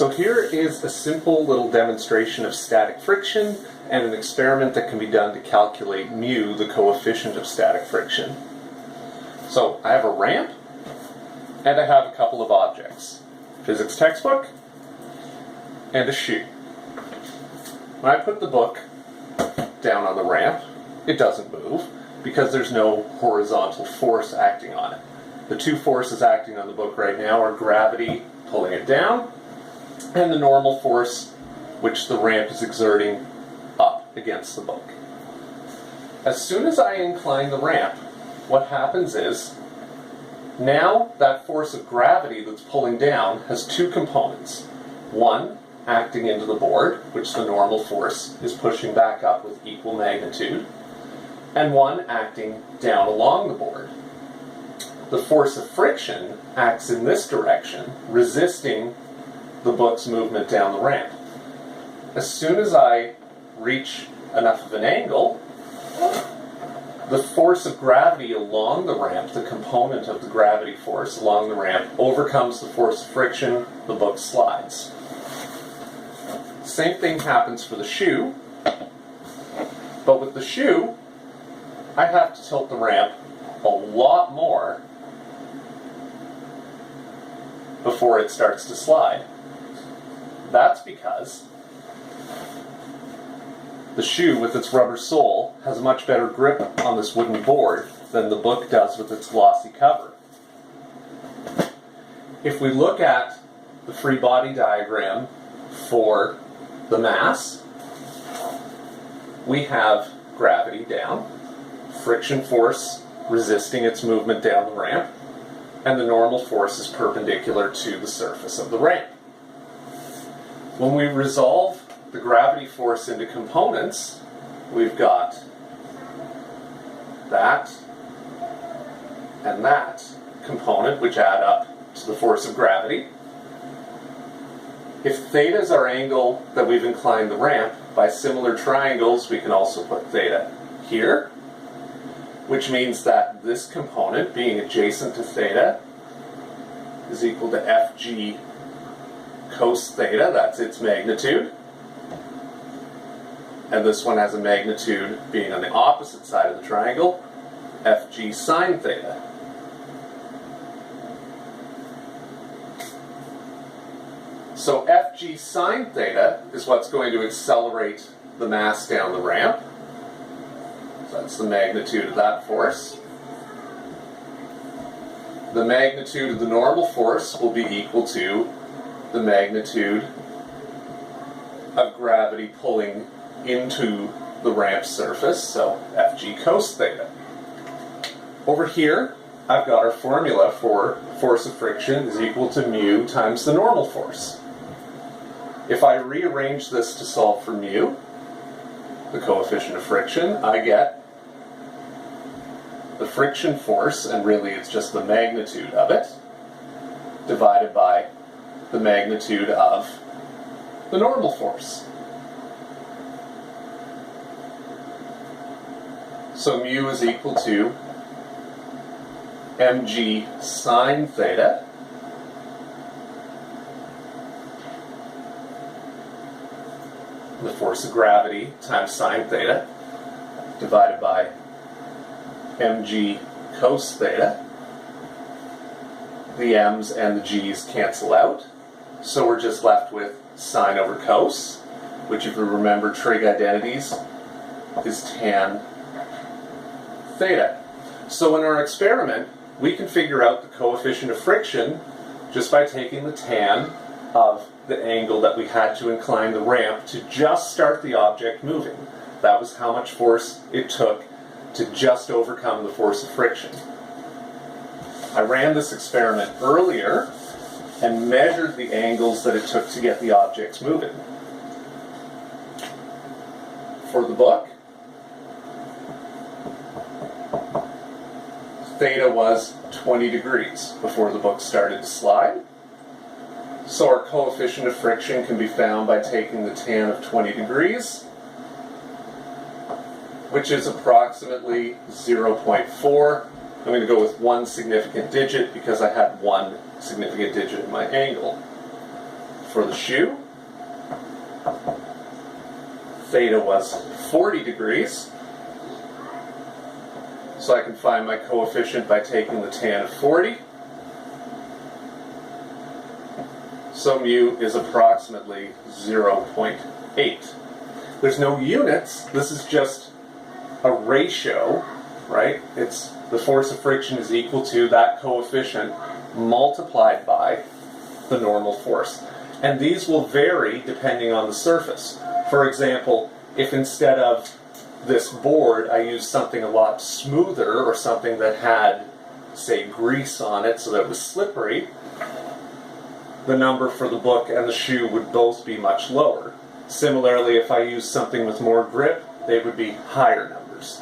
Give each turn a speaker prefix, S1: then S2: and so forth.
S1: So here is a simple little demonstration of static friction and an experiment that can be done to calculate mu, the coefficient of static friction. So I have a ramp and I have a couple of objects. Physics textbook and a shoe. When I put the book down on the ramp, it doesn't move because there's no horizontal force acting on it. The two forces acting on the book right now are gravity pulling it down and the normal force which the ramp is exerting up against the book. As soon as I incline the ramp, what happens is now that force of gravity that's pulling down has two components. One acting into the board, which the normal force is pushing back up with equal magnitude, and one acting down along the board. The force of friction acts in this direction, resisting the book's movement down the ramp. As soon as I reach enough of an angle, the force of gravity along the ramp, the component of the gravity force along the ramp, overcomes the force of friction, the book slides. Same thing happens for the shoe, but with the shoe, I have to tilt the ramp a lot more before it starts to slide. That's because the shoe with its rubber sole has a much better grip on this wooden board than the book does with its glossy cover. If we look at the free body diagram for the mass, we have gravity down, friction force resisting its movement down the ramp, and the normal force is perpendicular to the surface of the ramp. When we resolve the gravity force into components, we've got that and that component, which add up to the force of gravity. If theta is our angle that we've inclined the ramp, by similar triangles we can also put theta here, which means that this component, being adjacent to theta, is equal to Fg cos theta, that's its magnitude. And this one has a magnitude being on the opposite side of the triangle, Fg sine theta. So Fg sine theta is what's going to accelerate the mass down the ramp. So that's the magnitude of that force. The magnitude of the normal force will be equal to the magnitude of gravity pulling into the ramp surface, so Fg cos theta. Over here, I've got our formula for force of friction is equal to mu times the normal force. If I rearrange this to solve for mu, the coefficient of friction, I get the friction force, and really it's just the magnitude of it, divided by the magnitude of the normal force. So mu is equal to mg sine theta the force of gravity times sine theta divided by mg cos theta. The m's and the g's cancel out, so we're just left with sine over cos, which, if you remember trig identities, is tan theta. So in our experiment, we can figure out the coefficient of friction just by taking the tan of the angle that we had to incline the ramp to just start the object moving. That was how much force it took to just overcome the force of friction. I ran this experiment earlier and measured the angles that it took to get the objects moving. For the book, theta was 20 degrees before the book started to slide. So our coefficient of friction can be found by taking the tan of 20 degrees, which is approximately 0.4. I'm going to go with one significant digit because I had one significant digit in my angle. for the shoe. Theta was 40 degrees. So I can find my coefficient by taking the tan of 40. So mu is approximately 0.8. There's no units. This is just a ratio, right? It's the force of friction is equal to that coefficient multiplied by the normal force. And these will vary depending on the surface. For example, if instead of this board I used something a lot smoother or something that had, say, grease on it so that it was slippery, the number for the book and the shoe would both be much lower. Similarly, if I used something with more grip, they would be higher numbers.